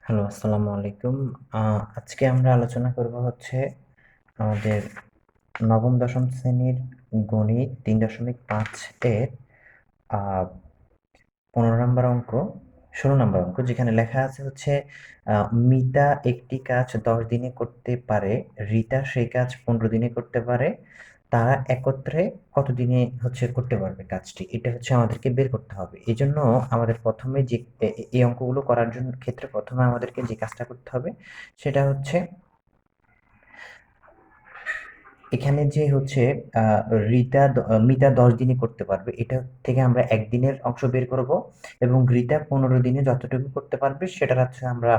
Hello, আসসালামু আলাইকুম। আজকে আমরা আলোচনা করব হচ্ছে আমাদের নবম দশম শ্রেণীর গণিত ৩.৫ এর আ ১৫ নাম্বার অঙ্ক, ১৬ নাম্বার অঙ্ক, যেখানে লেখা আছে হচ্ছে আ মিতা একটি কাজ ১০ দিনে করতে পারে, রিতা সেই কাজ ১৫ দিনে করতে পারে। তারা একত্রে কত দিনে হচ্ছে করতে পারবে কাজটি? এটা হচ্ছে আমাদেরকে বের করতে হবে। এজন্য আমাদের ১ম এ যে এই অঙ্কগুলো করার ক্ষেত্রে ১ম এ আমাদেরকে যে কাজটা করতে হবে সেটা হচ্ছে এখানে যে হচ্ছে আ মিতা ১০ দিনে করতে পারবে, এটা থেকে আমরা ১ দিনের অংশ বের করব এবং রিতা ১৫ দিনে যতটুকু করতে পারবে সেটার হচ্ছে আমরা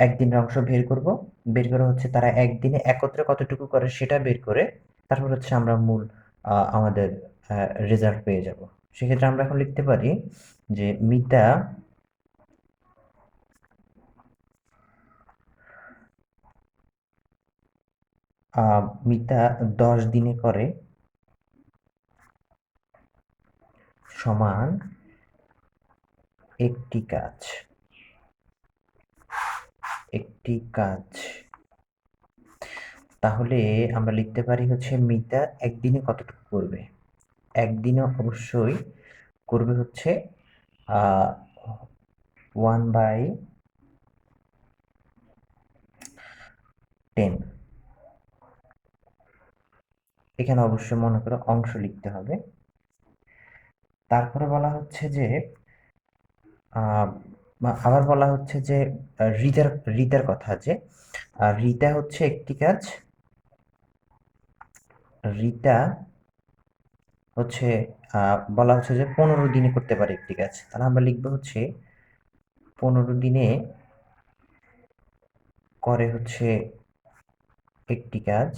১ দিনের অংশ বের করব। বের করে হচ্ছে তারা ১ দিনে একত্রে কতটুকু করে সেটা বের করে তারপর হচ্ছে আমরা মূল আমাদের আ রেজাল্ট পেয়ে যাব। সেক্ষেত্রে আমরা এখন লিখতে পারি যে মিতা ১০ দিনে করে সমান একটি কাজ। একটি কাজ। তাহলে আমরা লিখতে পারি হচ্ছে মিতা একদিনে কতটুকু করবে? একদিনে অবশ্যই করবে হচ্ছে আ 1/10। এখানে অবশ্যই মনে করো অংশ লিখতে হবে। তারপরে বলা হচ্ছে যে আ আবার বলা হচ্ছে যে রিতার কথা যে রিতা হচ্ছে একটি কাজ। রিতা হচ্ছে বলা হচ্ছে যে ১৫ দিনে করতে পারে একটি কাজ। তাহলে আমরা লিখব হচ্ছে ১৫ দিনে করে হচ্ছে একটি কাজ।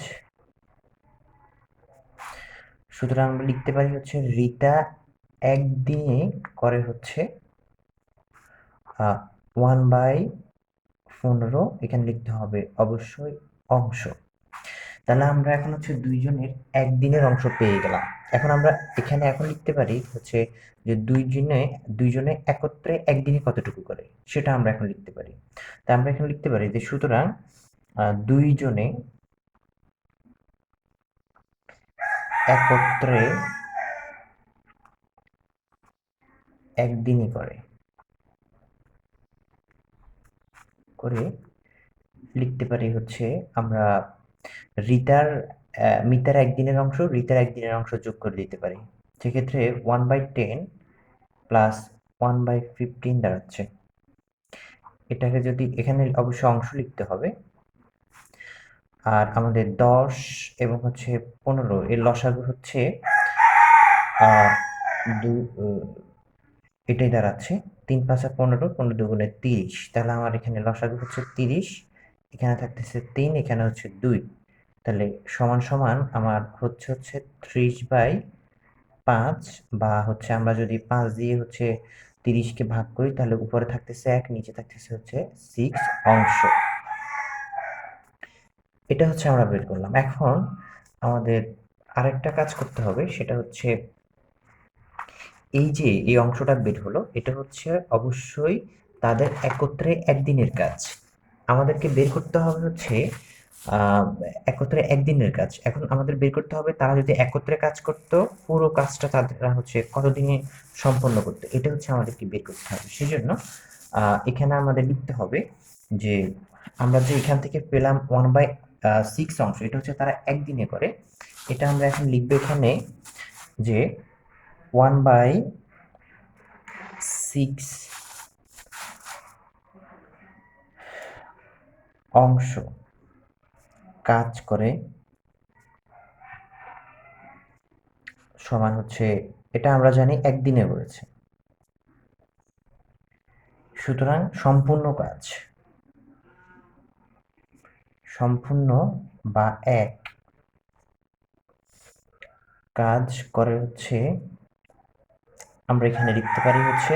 সুতরাং আমরা লিখতে পারি হচ্ছে রিতা একদিনে করে হচ্ছে 1/15। এখানে লিখতে হবে অবশ্যই অংশ। তাহলে আমরা এখন হচ্ছে দুইজনের একদিনের অংশ পেয়ে গেলাম। এখন আমরা এখানে এখন লিখতে পারি হচ্ছে যে দুইজনে একত্রে একদিনে কতটুকু করে সেটা আমরা এখন লিখতে পারি। তা আমরা এখন লিখতে পারি যে সুতরাং দুইজনে একত্রে একদিনই করে লিখতে পারি হচ্ছে আমরা রিতার মিতার একদিনের অংশ রিতার একদিনের অংশ যোগ করে দিতে পারি। সেক্ষেত্রে 1/10 প্লাস 1/15 দাঁড়াচ্ছে। এটাকে যদি এখানে অবশ্যই অংশ লিখতে হবে। আর আমাদের ১০ এবং হচ্ছে ১৫ এর লসাগু হচ্ছে আহ, এটাই দাঁড়াচ্ছে ৩ × ৫ = ১৫, ১৫ × ২ = ৩০। তাহলে আমার এখানে লসাগু হচ্ছে ৩০, এখানে থাকতেছে ৩, এখানে হচ্ছে ২। তাহলে সমান সমান আমার হচ্ছে ৩০/৫, বা হচ্ছে আমরা যদি ৫ দিয়ে হচ্ছে ৩০কে ভাগ করি তাহলে উপরে থাকতেছে ১, নিচে থাকতেছে হচ্ছে 6 অংশ। এটা হচ্ছে আমরা বের করলাম। এখন আমাদের আরেকটা কাজ করতে হবে, সেটা হচ্ছে এই যে এই অংশটা বের হলো এটা হচ্ছে অবশ্যই তাদের একত্রে একদিনের কাজ। আমাদেরকে বের করতে হবে হচ্ছে আহ, একত্রে একদিনের কাজ। এখন আমাদের বের করতে হবে তারা যদি একত্রে কাজ করতো পুরো কাজটা তারা হচ্ছে কতদিনে সম্পন্ন করতো, এটা হচ্ছে আমাদেরকে বের করতে হবে। সেজন্য এখানে আমাদের লিখতে হবে যে আমরা যে এখান থেকে পেলাম 1/6 অংশ, এটা হচ্ছে তারা একদিনে করে। এটা আমরা এখন লিখবো এখানে যে 1/6 অংশ কাজ করে সমান হচ্ছে, এটা আমরা জানি একদিনে করেছে। সুতরাং সম্পূর্ণ বা এক কাজ করে হচ্ছে আমরা এখানে লিখতে পারি হচ্ছে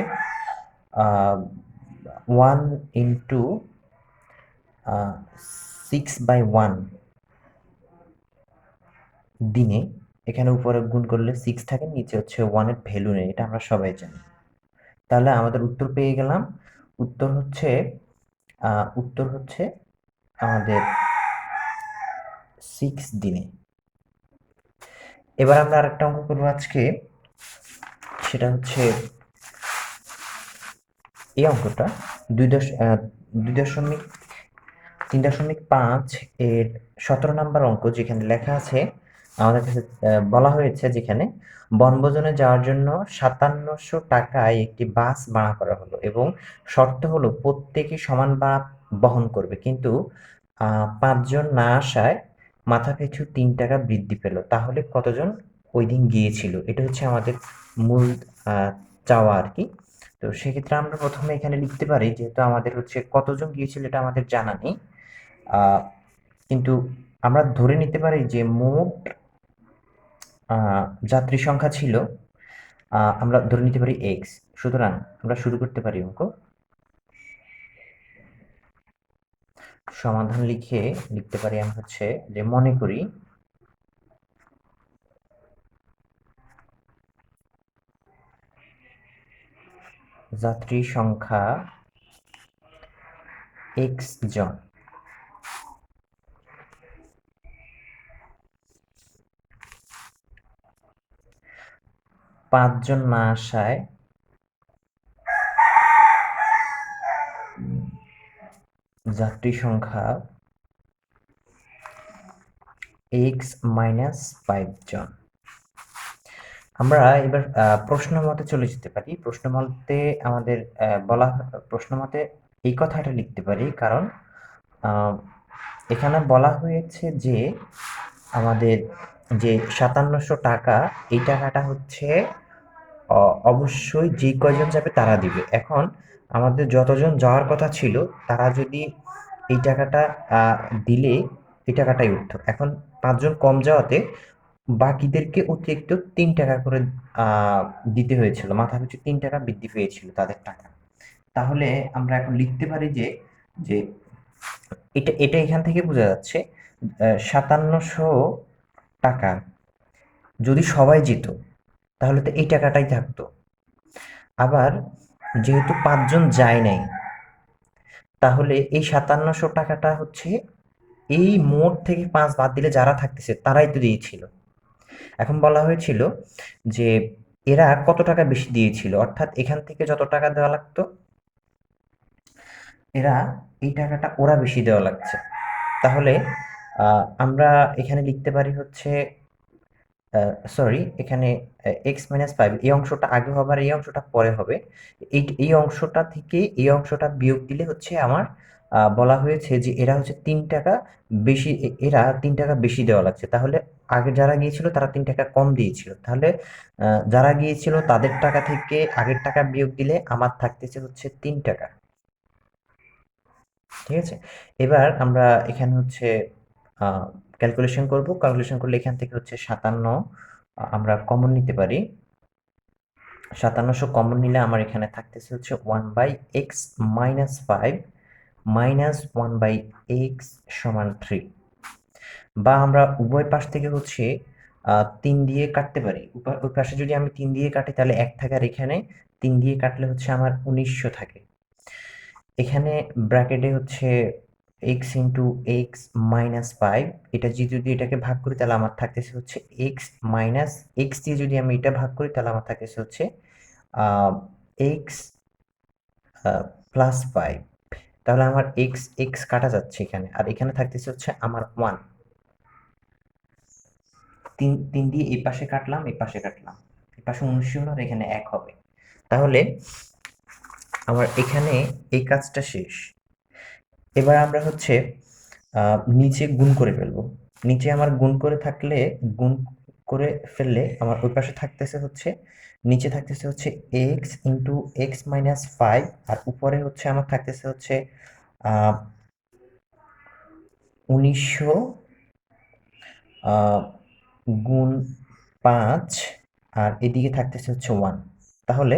1/6/1 দিনে। এখানে উপরে গুণ করলে 6 থাকে, নিচে হচ্ছে 1 এর ভ্যালু নেই, এটা আমরা সবাই জানি। তাহলে আমাদের উত্তর পেয়ে গেলাম। উত্তর হচ্ছে উত্তর হচ্ছে আমাদের 6 দিনে। এবার আমরা আরেকটা অঙ্ক করবো আজকে, সেটা হচ্ছে এই অঙ্কটা 2.3.5 এর 17 নম্বর অঙ্ক, যেখানে লেখা আছে আমাদের কাছে বলা হয়েছে যেখানে বনভোজনে যাওয়ার জন্য 5700 টাকায় একটি বাস ভাড়া করা হলো এবং শর্ত হলো প্রত্যেকে সমান ভাড়া বহন করবে, কিন্তু 5 জন না আসায় মাথাপিছু 3 টাকা বৃদ্ধি পেল, তাহলে কতজন ওই দিন গিয়েছিল? এটা হচ্ছে আমাদের মূল চাওয়া আর কি। তো সেক্ষেত্রে আমরা প্রথমে এখানে লিখতে পারি, যেহেতু আমাদের হচ্ছে কতজন গিয়েছিল এটা আমাদের জানা নেই, কিন্তু আমরা ধরে নিতে পারি যে মোট যাত্রী সংখ্যা ছিল, আমরা ধরে নিতে পারি এক্স। সুতরাং আমরা শুরু করতে পারি অঙ্ক। সমাধান লিখতে পারি আমরা হচ্ছে যে মনে করি যাত্রী সংখ্যা এক্স জন, 5 জন না আসায় যাত্রী সংখ্যা এক্স মাইনাস 5 জন। আমরা এবার প্রশ্ন মতে চলে যেতে পারি। প্রশ্ন মতে আমাদের প্রশ্ন মতে এই কথাটা লিখতে পারি, কারণ এখানে বলা হয়েছে যে আমাদের যে 5700 টাকা, এই টাকাটা হচ্ছে অবশ্যই যে কয়জন যাবে তারা দিবে। এখন আমাদের যতজন যাওয়ার কথা ছিল তারা যদি এই টাকাটা দিলে এই টাকাটাই উঠত। এখন 5 জন কম যাওয়াতে বাকিদেরকে অতিরিক্ত 3 টাকা করে দিতে হয়েছিল, মাথাপিছু 3 টাকা বৃদ্ধি পেয়েছিল তাদের টাকা। তাহলে আমরা এখন লিখতে পারি যে যে এটা এটা এখান থেকে বোঝা যাচ্ছে 5700 টাকা যদি সবাই যেত তাহলে তো এই টাকাটাই থাকতো। আবার যেহেতু 5 জন যায় নাই, তাহলে এই 5700 টাকাটা হচ্ছে এই মোট থেকে 5 বাদ দিলে যারা থাকতেছে তারাই তো দিয়েছিল। এখন বলা হয়েছিল যে এরা কত টাকা বেশি দিয়েছিল, অর্থাৎ এখান থেকে যত টাকা দেওয়া লাগতো এরা এই টাকাটা ওরা বেশি দেওয়া লাগছে। তাহলে আমরা এখানে লিখতে পারি হচ্ছে সরি, এখানে এক্স মাইনাস 5 এই অংশটা আগে হবে আর এই অংশটা পরে হবে। এই অংশটা থেকে এই অংশটা বিয়োগ দিলে হচ্ছে আমার বলা হয়েছে যে এরা হচ্ছে 3 টাকা বেশি, এরা 3 টাকা বেশি দেওয়া লাগছে। তাহলে আগে যারা গিয়েছিল তারা 3 টাকা কম দিয়েছিল। তাহলে যারা গিয়েছিল তাদের টাকা থেকে আগের টাকা বিয়োগ দিলে আমার থাকতেছে হচ্ছে 3 টাকা। ঠিক আছে? এবার আমরা এখানে হচ্ছে ক্যালকুলেশন করব। ক্যালকুলেশন করলে এখান থেকে হচ্ছে 57 আমরা কমন নিতে পারি। 5700 কমন নিলে আমার এখানে থাকতেছে হচ্ছে 1/x মাইনাস 5 মাইনাস 1/x সমান 3। বা আমরা উভয় পাশ থেকে হচ্ছে 3 দিয়ে কাটতে পারি। ওই পাশে যদি আমি 3 দিয়ে কাটি তাহলে 1 থাকে, আর এখানে 3 দিয়ে কাটলে হচ্ছে আমার 1900 থাকে। এখানে ব্র্যাকেটে হচ্ছে x ইন্টু এক্স মাইনাস 5, এটা যদি এটাকে ভাগ করি তাহলে আমার থাকতেছে হচ্ছে x মাইনাস এক্স দিয়ে যদি আমি এটা ভাগ করি তাহলে আমার থাকতেছে হচ্ছে এক্স প্লাস 5। তাহলে আমার এক্স এক্স কাটা যাচ্ছে এখানে, আর এখানে থাকতেছে হচ্ছে আমার 1। 3 দিয়ে এই পাশে কাটলাম, এই পাশে কাটলাম, এই পাশে 19 হলো আর এখানে 1 হবে। তাহলে আমার এখানে এই কাজটা শেষ। এবার আমরা হচ্ছে নিচে গুণ করে ফেলবো। নিচে আমার গুণ করে ফেললে আমার ওই পাশে থাকতেছে হচ্ছে, নিচে থাকতেছে হচ্ছে এক্স ইন্টু এক্স মাইনাস 5, আর উপরে হচ্ছে আমার থাকতেছে হচ্ছে 1900 গুণ 5, আর এদিকে থাকতেছে হচ্ছে 1। তাহলে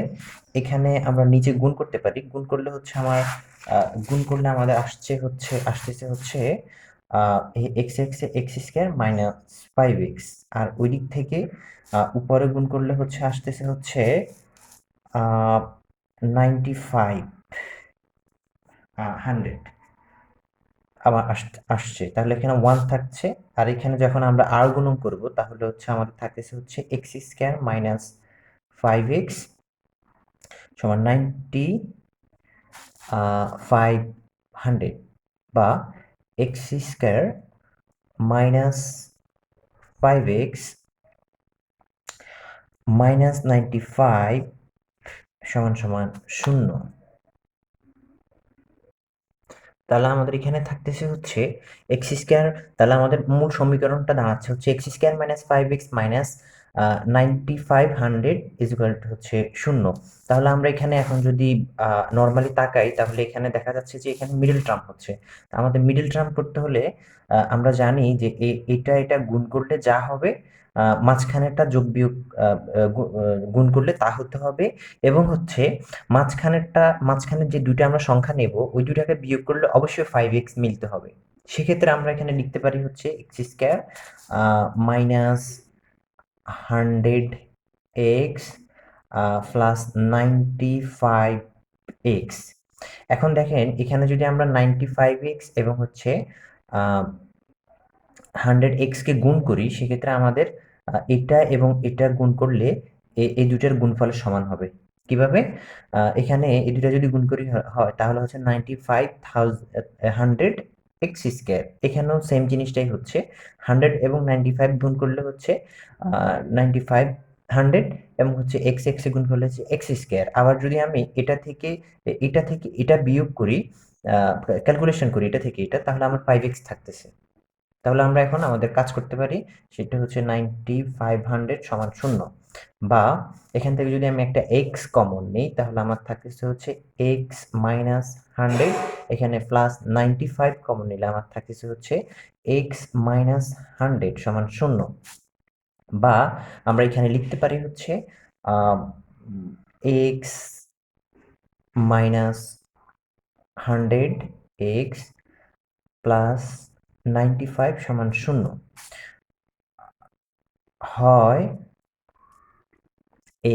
এখানে আমরা নিচে গুণ করতে পারি। গুণ করলে হচ্ছে আমাদের আসতেছে হচ্ছে x x x square minus 5x, আর ওই দিক থেকে উপরে গুণ করলে হচ্ছে আসতেছে হচ্ছে 95 100। আমার আসছে, তাহলে এখানে 1 থাকছে। আর এখানে যখন আমরা আর গুণন করব তাহলে হচ্ছে আমাদের থাকতেছে হচ্ছে এক্স স্কোয়ার মাইনাস 5x সমান 500, বা x square minus 5x minus 95 সমান সমান 0। তাহলে আমাদের এখানে থাকতেছে হচ্ছে এক্স স্কোয়ার। তাহলে আমাদের মূল সমীকরণটা দাঁড়াচ্ছে হচ্ছে x square minus 5x minus 9500 is equal to হচ্ছে 0। তাহলে আমরা এখানে এখন যদি নর্মালি তাকাই তাহলে এখানে দেখা যাচ্ছে যে এখানে মিডল টার্ম হচ্ছে। আমাদের মিডল টার্ম করতে হলে আমরা জানি যে এটা গুণ করলে যা হবে, মাঝখানেরটা যোগ বিয়োগ গুণ করলে তা হতে হবে, এবং হচ্ছে মাঝখানের যে দুইটা আমরা সংখ্যা নেব ওই দুইটাকে বিয়োগ করলে অবশ্যই 5x মিলতে হবে। সেক্ষেত্রে আমরা এখানে লিখতে পারি হচ্ছে x square minus 100x plus 95x। এখন দেখেন এখানে যদি আমরা 95x এবং হচ্ছে 100x কে গুণ করি, সেক্ষেত্রে আমাদের এটা এবং এটা গুণ করলে এই দুইটার গুণফলের সমান হবে। কিভাবে? এখানে এই দুইটা যদি গুণ করি হয় তাহলে হচ্ছে 95,100 এক্স স্কোয়ার। এখানেও সেম জিনিসটাই হচ্ছে 100 এবং 95 গুণ করলে হচ্ছে 9500, এবং হচ্ছে এক্স এক্স গুণ করলে হচ্ছে এক্স স্কোয়ার। আবার যদি আমি এটা থেকে এটা বিয়োগ করি, ক্যালকুলেশন করি এটা থেকে এটা, তাহলে আমার 5x থাকতেছে। তাহলে আমরা এখন আমাদের কাজ করতে পারি, সেটা হচ্ছে 9500 সমান 0। বা এখান থেকে যদি আমি একটা এক্স কমন নিই তাহলে আমার থাকতেছে হচ্ছে এক্স মাইনাস 100, এখানে প্লাস 95 কমন নিলে আমার থাকতেছে হচ্ছে এক্স মাইনাস 100 সমান 0। বা আমরা এখানে লিখতে পারি হচ্ছে এক্স মাইনাস 100 এক্স প্লাস 95 সমান 0। হয়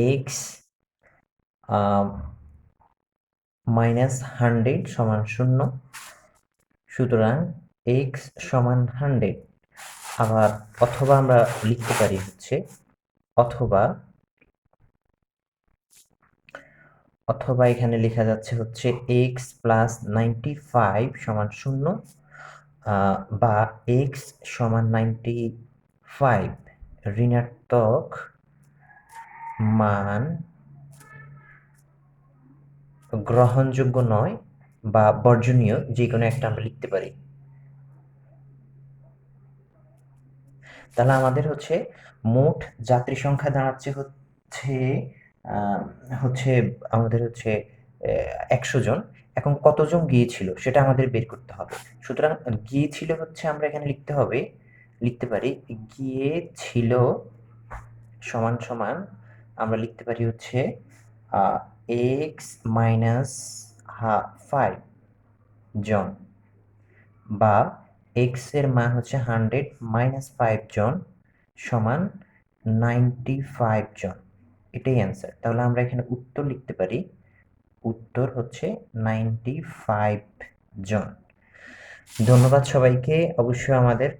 এক্স মাইনাস 100 সমান 0, সুতরাং এক্স সমান 100। আবার অথবা আমরা লিখতে পারি হচ্ছে অথবা এখানে লেখা যাচ্ছে হচ্ছে এক্স প্লাস 95 সমান 0, বা এক্স সমান 95 ঋণাত্মক মান গ্রহণযোগ্য নয় বা বর্জনীয়, যে কোনো একটা আমরা লিখতে পারি। তাহলে আমাদের হচ্ছে মোট যাত্রী সংখ্যা দাঁড়াচ্ছে হচ্ছে আমাদের হচ্ছে 100 জন। এখন কতজন গিয়েছিল সেটা আমাদের বের করতে হবে। সুতরাং গিয়েছিল হচ্ছে আমরা এখানে লিখতে পারি গিয়েছিল সমান সমান আমরা লিখতে পারি হচ্ছে এক্স মাইনাস 5 জন, বা এক্স এর মান হচ্ছে 100 মাইনাস 5 জন সমান 95 জন। এটাই অ্যান্সার। তাহলে আমরা এখানে উত্তর লিখতে পারি, উত্তর হচ্ছে 95 জন। ধন্যবাদ সবাইকে। অবশ্যই আমাদের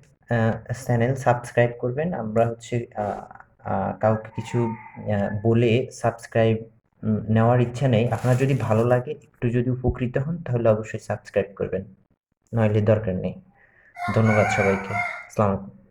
চ্যানেল সাবস্ক্রাইব করবেন। আমরা হচ্ছে কাউকে কিছু বলে সাবস্ক্রাইব নেওয়ার ইচ্ছা নেই। আপনার যদি ভালো লাগে, একটু যদি উপকৃত হন তাহলে অবশ্যই সাবস্ক্রাইব করবেন, নইলে দরকার নেই। ধন্যবাদ সবাইকে। আসসালামু আলাইকুম।